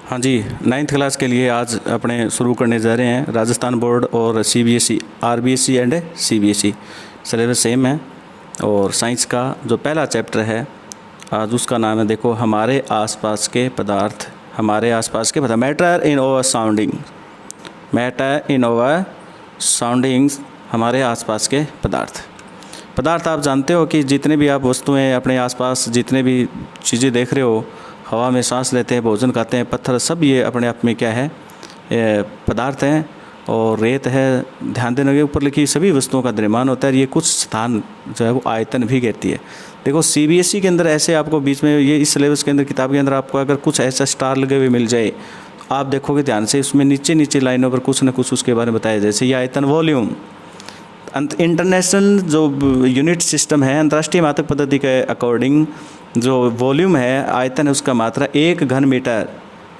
हाँ जी, 9th class के लिए आज अपने शुरू करने जा रहे हैं। राजस्थान बोर्ड और CBSE, RBSE and CBSE syllabus same है। और साइंस का जो पहला चैप्टर है आज उसका नाम है, देखो, हमारे आसपास के पदार्थ। हमारे आसपास के पदार्थ, matter in over sounding, matter in over soundings, हमारे आसपास के पदार्थ। पदार्थ आप जानते हो कि जितने भी आप वस्तुएं अपने आसपास, जितने भी चीज़ें देख रहे हो, हवा में सांस लेते हैं, भोजन खाते हैं, पत्थर, सब ये अपने आप में क्या है, पदार्थ हैं। और रेत है, ध्यान देने के ऊपर लिखी सभी वस्तुओं का द्रव्यमान होता है। ये कुछ स्थान जो है वो आयतन भी कहती है। देखो सीबीएसई के अंदर ऐसे आपको बीच में ये इस सिलेबस के अंदर, किताब के अंदर आपको अगर कुछ ऐसा स्टार लगे हुए मिल जाए, आप देखोगे ध्यान से, उसमें नीचे नीचे लाइनों पर कुछ न कुछ उसके बारे में बताया। जैसे ये आयतन, वॉल्यूम, इंटरनेशनल जो यूनिट सिस्टम है, अंतर्राष्ट्रीय मात्रक पद्धति के अकॉर्डिंग जो वॉल्यूम है, आयतन है, उसका मात्रा 1 घन मीटर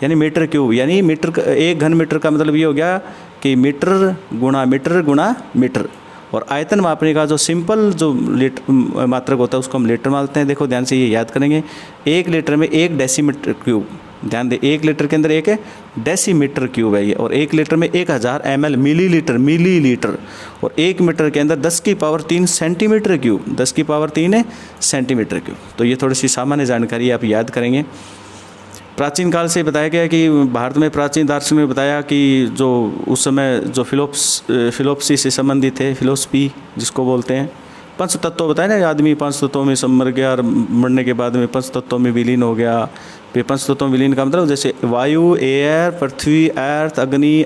यानी मीटर क्यूब, यानी मीटर 1 घन मीटर का मतलब ये हो गया कि मीटर गुणा मीटर। और आयतन मापने का जो सिंपल जो लीटर मात्रक होता है उसको हम लीटर मानते हैं। देखो ध्यान से ये याद करेंगे, 1 लीटर में 1 डेसीमीटर क्यूब। ध्यान दें, 1 लीटर के अंदर 1 डेसीमीटर क्यूब है ये। और 1 लीटर में 1000 ml मिलीलीटर। और 1 मीटर के अंदर 10 की पावर 3 सेंटीमीटर क्यूब, 10 की पावर 3 सेंटीमीटर क्यूब। तो ये थोड़ी सी सामान्य जानकारी आप याद करेंगे। प्राचीन काल से बताया गया कि भारत में प्राचीन दार्शनिक में बताया कि जो उस समय जो फिलोप्सी से संबंधित थे, फिलोसफी जिसको बोलते हैं, 5 तत्व बताए ना, आदमी 5 तत्वों में मर गया और मरने के बाद में 5 तत्वों में विलीन हो गया। फिर 5 तत्वों में विलीन का मतलब जैसे वायु, एयर, पृथ्वी, अर्थ, अग्नि,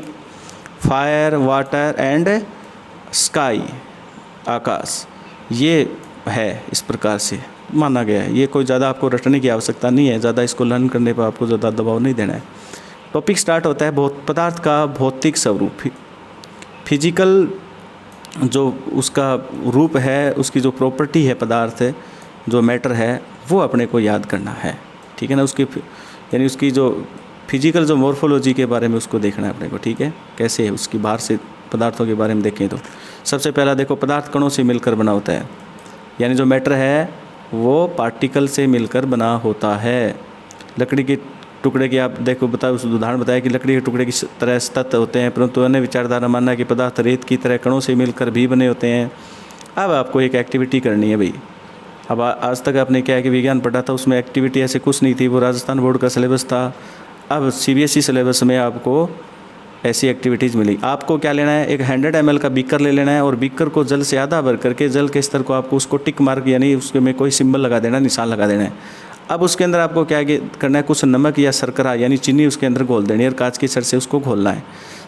फायर, वाटर एंड स्काई, आकाश, ये है इस प्रकार से माना गया है। ये कोई ज़्यादा आपको रटने की आवश्यकता नहीं है, ज़्यादा इसको लर्न करने पर आपको ज़्यादा दबाव नहीं देना है। टॉपिक स्टार्ट होता है पदार्थ का भौतिक स्वरूप, फिजिकल जो उसका रूप है, उसकी जो प्रॉपर्टी है, पदार्थ है, जो मैटर है, वो अपने को याद करना है, ठीक है ना। उसकी यानी उसकी जो फिजिकल जो मॉर्फोलॉजी के बारे में उसको देखना है अपने को, ठीक है, कैसे है उसकी, बाहर से पदार्थों के बारे में देखें तो सबसे पहला देखो, पदार्थ कणों से मिलकर बना होता है। यानी जो मैटर है वो पार्टिकल से मिलकर बना होता है। लकड़ी के टुकड़े की आप देखो, बताओ, उस उदाहरण बताया कि लकड़ी के टुकड़े की तरह तत्व होते हैं, परंतु अन्य विचारधारा मानना है कि पदार्थ रेत की तरह कणों से मिलकर भी बने होते हैं। अब आपको एक एक्टिविटी करनी है भाई। अब आज तक आपने क्या है कि विज्ञान पढ़ा था, उसमें एक्टिविटी ऐसे कुछ नहीं थी, वो राजस्थान बोर्ड का सिलेबस था। अब सीबीएसई सिलेबस में आपको ऐसी एक्टिविटीज़ मिली। आपको क्या लेना है, एक 100 ml का बीकर ले लेना है और बीकर को जल से आधा भर करके जल के स्तर को आपको उसको टिक मार्क यानी उसके में कोई सिंबल लगा देना, निशान लगा देना है। अब उसके अंदर आपको क्या करना है, कुछ नमक या शर्करा यानी चीनी उसके अंदर घोल देनी है और कांच की छड़ से उसको घोलना है।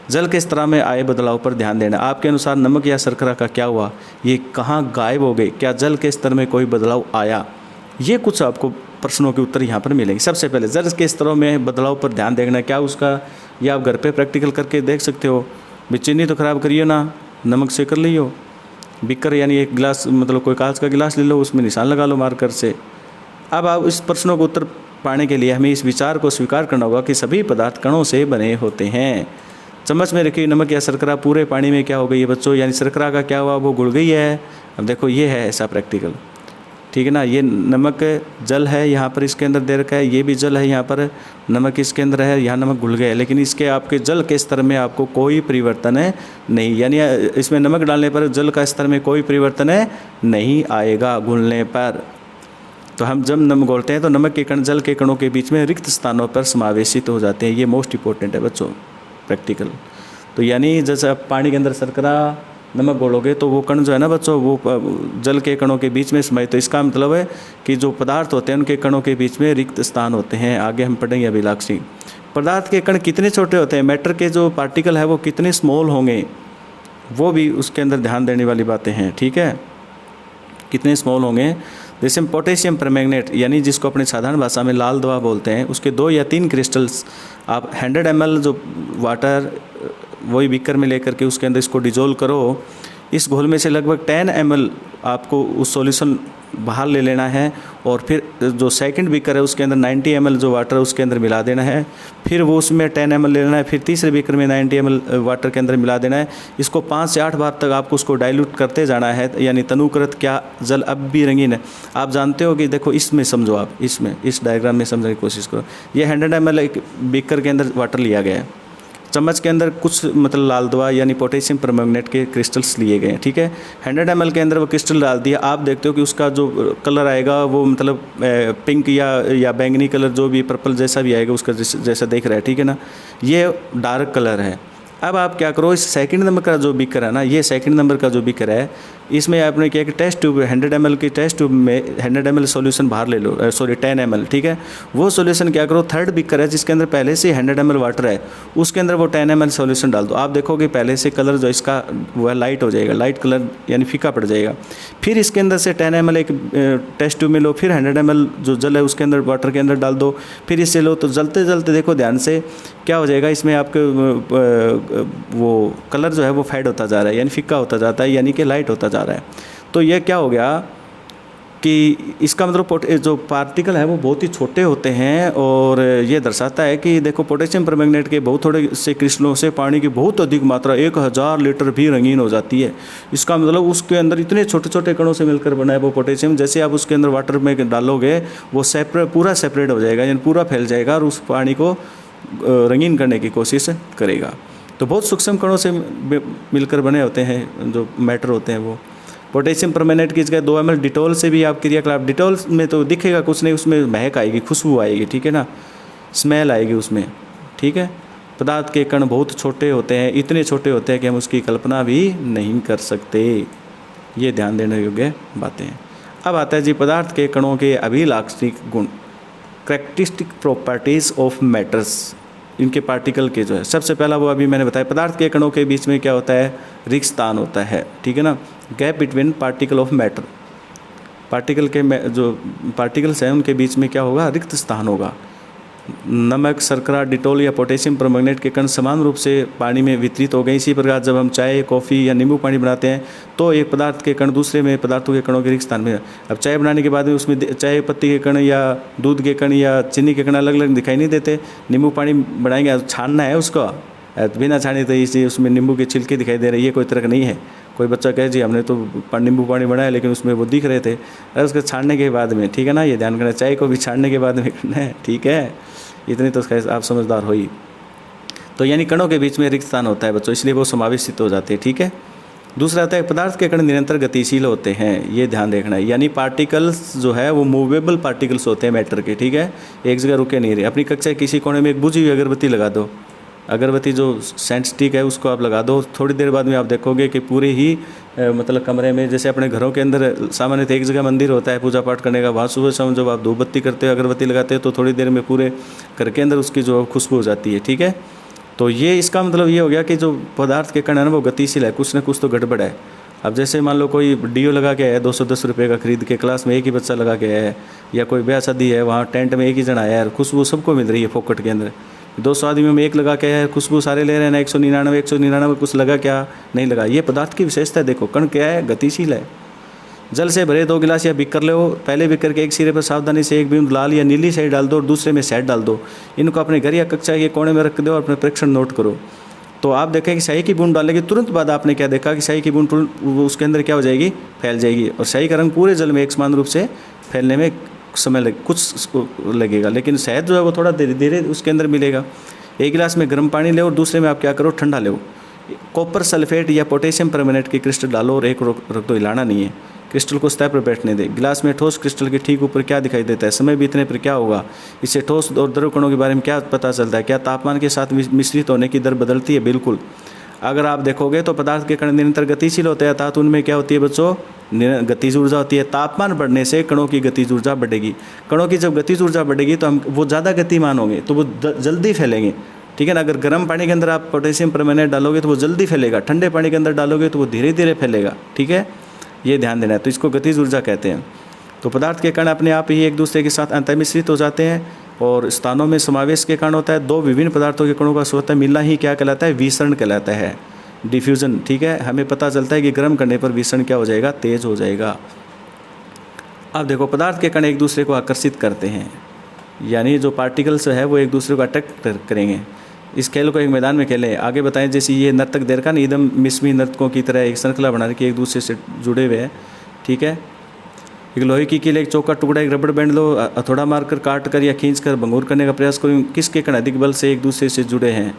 जल के स्तर में आए बदलाव पर ध्यान देना। आपके अनुसार नमक या शर्करा का क्या हुआ, ये कहाँ गायब हो गए, क्या जल के स्तर में कोई बदलाव आया, ये कुछ आपको प्रश्नों के उत्तर यहाँ पर मिलेंगे। सबसे पहले जल के स्तरों में बदलाव पर ध्यान देखना, क्या उसका, या आप घर पे प्रैक्टिकल करके देख सकते हो। चीनी तो ख़राब करियो ना, नमक से कर लियो। बीकर यानी एक गिलास, मतलब कोई कांच का गिलास ले लो, उसमें निशान लगा लो मार्कर से। अब आप इस प्रश्नों को उत्तर पाने के लिए हमें इस विचार को स्वीकार करना होगा कि सभी पदार्थ कणों से बने होते हैं। चम्मच में रखी नमक या शर्करा पूरे पानी में क्या हो गई है बच्चों, यानी शर्करा का क्या हुआ, वो घुल गई है। अब देखो ये है ऐसा प्रैक्टिकल, ठीक है ना। ये नमक जल है, यहाँ पर इसके अंदर दे रखा है, ये भी जल है, यहाँ पर नमक इसके अंदर है, यहाँ नमक घुल गया है, लेकिन इसके आपके जल के स्तर में आपको कोई परिवर्तन नहीं, यानी इसमें नमक डालने पर जल का स्तर में कोई परिवर्तन नहीं आएगा घुलने पर। तो हम जब नमक घोलते हैं तो नमक के कण जल के कणों के बीच में रिक्त स्थानों पर समावेशित हो जाते हैं। ये मोस्ट इंपॉर्टेंट है बच्चों प्रैक्टिकल। तो यानी जैसे आप पानी के अंदर शर्करा नमक घोलोगे तो वो कण जो है ना बच्चों, वो जल के कणों के बीच में समाहित। तो इसका मतलब है कि जो पदार्थ होते हैं उनके कणों के बीच में रिक्त स्थान होते हैं। आगे हम पढ़ेंगे अभिलाक्षी। पदार्थ के कण कितने छोटे होते हैं, मैटर के जो पार्टिकल है वो कितने स्मॉल होंगे, वो भी उसके अंदर ध्यान देने वाली बातें हैं, ठीक है, कितने स्मॉल होंगे। जैसे पोटेशियम परमैंगनेट, यानी जिसको अपने साधारण भाषा में लाल दवा बोलते हैं, उसके 2 या 3 क्रिस्टल्स आप 100 ml जो वाटर वही बीकर में लेकर के उसके अंदर इसको डिजोल्व करो। इस घोल में से लगभग 10 ml आपको उस सॉल्यूशन बाहर ले लेना है और फिर जो सेकंड बीकर है उसके अंदर 90 ml जो वाटर है उसके अंदर मिला देना है। फिर वो उसमें 10 ml ले लेना है, फिर तीसरे बीकर में 90 ml वाटर के अंदर मिला देना है। इसको 5 से 8 बार तक आपको उसको डाइल्यूट करते जाना है, यानी तनुकृत क्या जल अब भी रंगीन है। आप जानते हो कि देखो इसमें समझो, आप इसमें इस डायग्राम में समझने की कोशिश करो। ये 100 ml एक बीकर के अंदर वाटर लिया गया है, चम्मच के अंदर कुछ मतलब लाल दवा यानी पोटेशियम परमैंगनेट के क्रिस्टल्स लिए गए हैं, ठीक है। 100 ml के अंदर वो क्रिस्टल डाल दिया, आप देखते हो कि उसका जो कलर आएगा वो मतलब पिंक या बैंगनी कलर, जो भी पर्पल जैसा भी आएगा उसका जैसा देख रहा है, ठीक है ना। ये डार्क कलर है। अब आप क्या करो, इस सेकंड नंबर का जो बीकर है ना, ये सेकंड नंबर का जो बीकर है, इसमें आपने क्या कि टेस्ट ट्यूब 100 ml की टेस्ट ट्यूब में 100 ml सॉल्यूशन बाहर ले लो, 10 ml, ठीक है। वो सॉल्यूशन क्या करो, थर्ड बीकर है जिसके अंदर पहले से 100 ml वाटर है, उसके अंदर वो 10 ml सॉल्यूशन डाल दो। आप देखोगे पहले से कलर जो इसका वो है लाइट हो जाएगा, लाइट कलर यानी फीका पड़ जाएगा। फिर इसके अंदर से 10 ml एक टेस्ट ट्यूब में लो, फिर 100 ml जो जल है उसके अंदर वाटर के अंदर डाल दो, फिर इससे लो। तो जलते जलते देखो ध्यान से क्या हो जाएगा, इसमें आपके वो कलर जो है वो फेड होता जा रहा है, यानी फिक्का होता जाता है, यानी कि लाइट होता जा रहा है। तो ये क्या हो गया कि इसका मतलब जो पार्टिकल है वो बहुत ही छोटे होते हैं, और ये दर्शाता है कि देखो पोटेशियम परमैंगनेट के बहुत थोड़े से क्रिस्टलों से पानी की बहुत अधिक मात्रा 1000 लीटर भी रंगीन हो जाती है। इसका मतलब उसके अंदर इतने छोटे छोटे कणों से मिलकर बना है वो पोटेशियम, जैसे आप उसके अंदर वाटर में डालोगे वो पूरा सेपरेट हो जाएगा, यानी पूरा फैल जाएगा और उस पानी को रंगीन करने की कोशिश करेगा। तो बहुत सूक्ष्म कणों से मिलकर बने होते हैं जो मैटर होते हैं वो। पोटेशियम परमैंगनेट की जगह 2 ml डिटॉल से भी आप क्रियाकलाप, डिटॉल में तो दिखेगा कुछ नहीं, उसमें महक आएगी, खुशबू आएगी, ठीक है ना, स्मेल आएगी उसमें, ठीक है। पदार्थ के कण बहुत छोटे होते हैं, इतने छोटे होते हैं कि हम उसकी कल्पना भी नहीं कर सकते। ये ध्यान देने योग्य बातें हैं। अब आता है जी पदार्थ के कणों के अभिलाक्षणिक गुण, करैक्टरिस्टिक प्रॉपर्टीज़ ऑफ मैटर्स, इनके पार्टिकल के जो है। सबसे पहला वो अभी मैंने बताया, पदार्थ के कणों के बीच में क्या होता है, रिक्त स्थान होता है, ठीक है ना। Gap between particle of matter, particle के जो पार्टिकल्स हैं उनके बीच में क्या होगा, रिक्त स्थान होगा। नमक, शर्करा, डिटॉल या पोटेशियम परमैंगनेट के कण समान रूप से पानी में वितरित हो गए। इसी प्रकार जब हम चाय, कॉफ़ी या नींबू पानी बनाते हैं तो एक पदार्थ के कण दूसरे में पदार्थों के कणों के रिक्त स्थान में। अब चाय बनाने के बाद में उसमें चाय पत्ती के कण या दूध के कण या चीनी के कण अलग अलग दिखाई नहीं देते। नींबू पानी बनाएंगे, छानना है उसको, बिना छाने तो इसी उसमें नींबू के छिलके दिखाई दे रहे, ये कोई तर्क नहीं है। कोई बच्चा कहे जी हमने तो नींबू पानी बनाया लेकिन उसमें वो दिख रहे थे, अरे उसको छानने के बाद में, ठीक है ना, ये ध्यान करना। चाय को भी छानने के बाद में करना है, ठीक है, इतनी तो आप समझदार हो ही। तो यानी कणों के बीच में रिक्त स्थान होता है बच्चों, इसलिए वो समावेशित हो जाते हैं, ठीक है। दूसरा आता है पदार्थ के कण निरंतर गतिशील होते हैं, ये ध्यान देखना है। यानी पार्टिकल्स जो है वो मूवेबल पार्टिकल्स होते हैं मैटर के, ठीक है, एक जगह रुके नहीं रहे। अपनी कक्षा के किसी कोने में एक बुझी हुई अगरबत्ती लगा दो, अगरबत्ती जो सेंट स्टिक है उसको आप लगा दो, थोड़ी देर बाद में आप देखोगे कि पूरे ही मतलब कमरे में, जैसे अपने घरों के अंदर सामान्यतः एक जगह मंदिर होता है पूजा पाठ करने का, वहाँ सुबह शाम जब आप धूप बत्ती करते हो, अगरबत्ती लगाते हो, तो थोड़ी देर में पूरे घर के अंदर उसकी जो खुशबू हो जाती है, ठीक है। तो ये इसका मतलब ये हो गया कि जो पदार्थ के कण है ना वो गतिशील है, कुछ न कुछ तो गड़बड़ है। अब जैसे मान लो कोई डीओ लगा के आया 210 रुपये का खरीद के, क्लास में एक ही बच्चा लगा के आया है, या कोई ब्याह शादी है वहाँ टेंट में एक ही जन आया है, खुशबू सबको मिल रही है फोकट के अंदर। 200 आदमियों में एक लगा के आया है, खुशबू सारे ले रहे हैं ना, 199 कुछ लगा क्या नहीं लगा। ये पदार्थ की विशेषता है। देखो कण क्या है, गतिशील है। जल से भरे 2 गिलास या बीकर ले, पहले बीकर के एक सिरे पर सावधानी से एक बूंद लाल या नीली शहद डाल दो और दूसरे में शहद डाल दो। इनको अपने घर या कक्षा के कोने में रख दो और अपने परीक्षण नोट करो। तो आप देखें कि स्याही की बूंद डालने के तुरंत बाद आपने क्या देखा कि स्याही की बूंद उसके अंदर क्या हो जाएगी, फैल जाएगी, और स्याही का रंग पूरे जल में एक समान रूप से फैलने में समय कुछ लगेगा, लेकिन शहद जो है वो थोड़ा धीरे धीरे उसके अंदर मिलेगा। एक गिलास में गर्म पानी ले और दूसरे में आप क्या करो, ठंडा लो। कॉपर सल्फेट या पोटेशियम परमैंगनेट की क्रिस्टल डालो और एक रख दो, हिलाना नहीं है, क्रिस्टल को सतह पर बैठने दें। गिलास में ठोस क्रिस्टल के ठीक ऊपर क्या दिखाई देता है, समय बीतने पर क्या होगा, इससे ठोस और द्रव कणों के बारे में क्या पता चलता है, क्या तापमान के साथ मिश्रित होने की दर बदलती है। बिल्कुल, अगर आप देखोगे तो पदार्थ के कण निरंतर गतिशील होते हैं, अर्थात उनमें क्या होती है बच्चों, गतिज ऊर्जा होती है। तापमान बढ़ने से कणों की गतिज ऊर्जा बढ़ेगी। कणों की जब गतिज ऊर्जा बढ़ेगी तो हम वो ज़्यादा गतिमान होंगे, तो वो जल्दी फैलेंगे, ठीक है ना। अगर गर्म पानी के अंदर आप पोटेशियम परमैंगनेट डालोगे तो वो जल्दी फैलेगा, ठंडे पानी के अंदर डालोगे तो वो धीरे धीरे फैलेगा, ठीक है, ये ध्यान देना है। तो इसको गतिज ऊर्जा कहते हैं। तो पदार्थ के कण अपने आप ही एक दूसरे के साथ अंतर्मिश्रित हो जाते हैं और स्थानों में समावेश के कारण होता है। 2 विभिन्न पदार्थों के कणों का स्वतः मिलना ही क्या कहलाता है, विसरण कहलाता है। डिफ्यूज़न, ठीक है। हमें पता चलता है कि गर्म करने पर विसरण क्या हो जाएगा, तेज़ हो जाएगा। अब देखो पदार्थ के कण एक दूसरे को आकर्षित करते हैं, यानी जो पार्टिकल्स है वो एक दूसरे को अट्रैक्ट करेंगे। इस खेल को एक मैदान में खेलें। आगे बताएं जैसे ये नर्तक देर का नहीं एकदम मिसमी नर्तकों की तरह एक श्रृंखला बना के एक दूसरे से जुड़े हुए हैं, ठीक है। एक लोहे की कील, एक चौका टुकड़ा, एक रबड़ बैंड लो, हथौड़ा मारकर काट कर या खींच कर भंगूर करने का प्रयास करें। किसके कण अधिक बल से एक दूसरे से जुड़े हैं।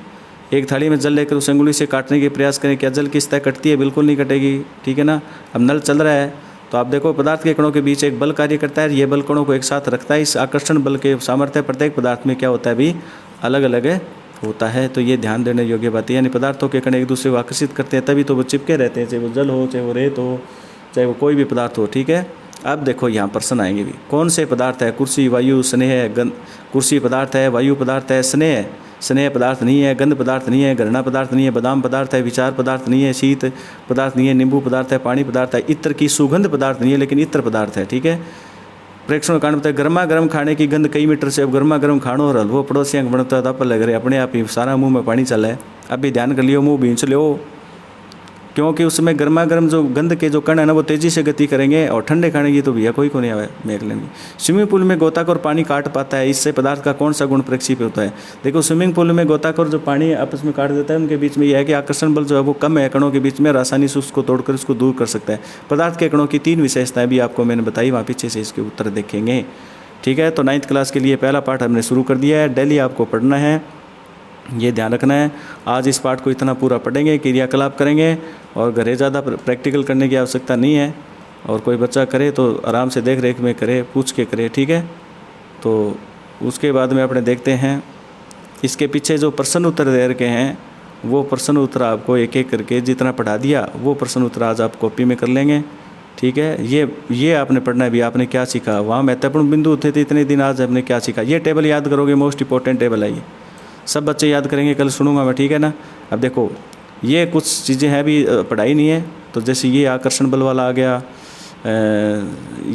एक थाली में जल लेकर उस अंगुली से काटने के प्रयास करें। क्या जल की सतह कटती है? बिल्कुल नहीं कटेगी, ठीक है ना। अब नल चल रहा है तो आप देखो पदार्थ के कणों के बीच एक बल कार्य करता है, ये बल कणों को एक साथ रखता है। इस आकर्षण बल के सामर्थ्य प्रत्येक पदार्थ में क्या होता है भी अलग अलग होता है। तो ये ध्यान देने योग्य बात है, यानी पदार्थों के कण एक दूसरे को आकर्षित करते हैं, तभी तो वो चिपके रहते हैं, चाहे वो जल हो, चाहे वो रेत हो, चाहे वो कोई भी पदार्थ हो, ठीक है। अब देखो यहाँ प्रश्न आएंगे भी, कौन से पदार्थ है? कुर्सी, वायु, स्नेह, गंध। कुर्सी पदार्थ है, वायु पदार्थ है, स्नेह पदार्थ नहीं है, गंध पदार्थ नहीं है, घृणा पदार्थ नहीं है, बादाम पदार्थ है, विचार पदार्थ नहीं है, शीत पदार्थ नहीं है, नींबू पदार्थ है, पानी पदार्थ है, इत्र की सुगंध पदार्थ नहीं है, लेकिन इत्र पदार्थ है, ठीक है। प्रेक्षण कांड बताए, गर्मा गर्म खाने की गंध कई मीटर से। अब गर्मा गर्म खानो और हलवो पड़ोसियाँ को बनता था पर लग रहे अपने आप ही सारा मुंह में पानी चला है। अब भी ध्यान कर लियो, मुंह भींच लियो, क्योंकि उसमें गर्मा गर्म जो गंध के जो कण है ना वो तेज़ी से गति करेंगे, और ठंडे खाने की तो भैया कोई को नहीं आवे मेघ लेंगे। स्विमिंग पूल में गोताखोर पानी काट पाता है, इससे पदार्थ का कौन सा गुण प्रक्षेपित होता है? देखो स्विमिंग पूल में गोताखोर जो पानी आपस में काट देता है, उनके बीच में यह है कि आकर्षण बल जो है वो कम है कणों के बीच में, और आसानी से उसको तोड़कर उसको दूर कर सकता है। पदार्थ के कणों की 3 विशेषताएं भी आपको मैंने बताई, वहाँ पीछे से इसके उत्तर देखेंगे, ठीक है। तो 9th क्लास के लिए पहला पाठ हमने शुरू कर दिया है, डेली आपको पढ़ना है, ये ध्यान रखना है। आज इस पाठ को इतना पूरा पढ़ेंगे, क्रियाकलाप करेंगे, और घरे ज़्यादा प्रैक्टिकल करने की आवश्यकता नहीं है। और कोई बच्चा करे तो आराम से देख रेख में करे, पूछ के करे, ठीक है। तो उसके बाद में अपने देखते हैं इसके पीछे जो प्रश्न उत्तर दे रखे हैं, वो प्रश्न उत्तर आपको एक एक करके जितना पढ़ा दिया वो प्रश्न उत्तर आज आप कॉपी में कर लेंगे, ठीक है। ये आपने पढ़ना है भी आपने क्या सीखा, वहाँ महत्वपूर्ण बिंदु थे इतने दिन, आज आपने क्या सीखा। ये टेबल याद करोगे, मोस्ट इंपॉर्टेंट टेबल है ये, सब बच्चे याद करेंगे, कल सुनूंगा मैं, ठीक है ना। अब देखो ये कुछ चीज़ें हैं भी पढ़ाई नहीं है, तो जैसे ये आकर्षण बल वाला आ गया,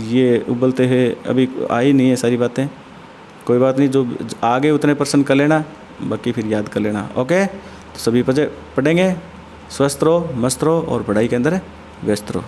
ये उबलते हुए अभी आई नहीं है सारी बातें, कोई बात नहीं, जो आगे उतने प्रश्न कर लेना, बाकी फिर याद कर लेना, ओके। तो सभी बच्चे पढ़ेंगे, स्वस्थ रहो, मस्त रहो और पढ़ाई के अंदर व्यस्त रहो।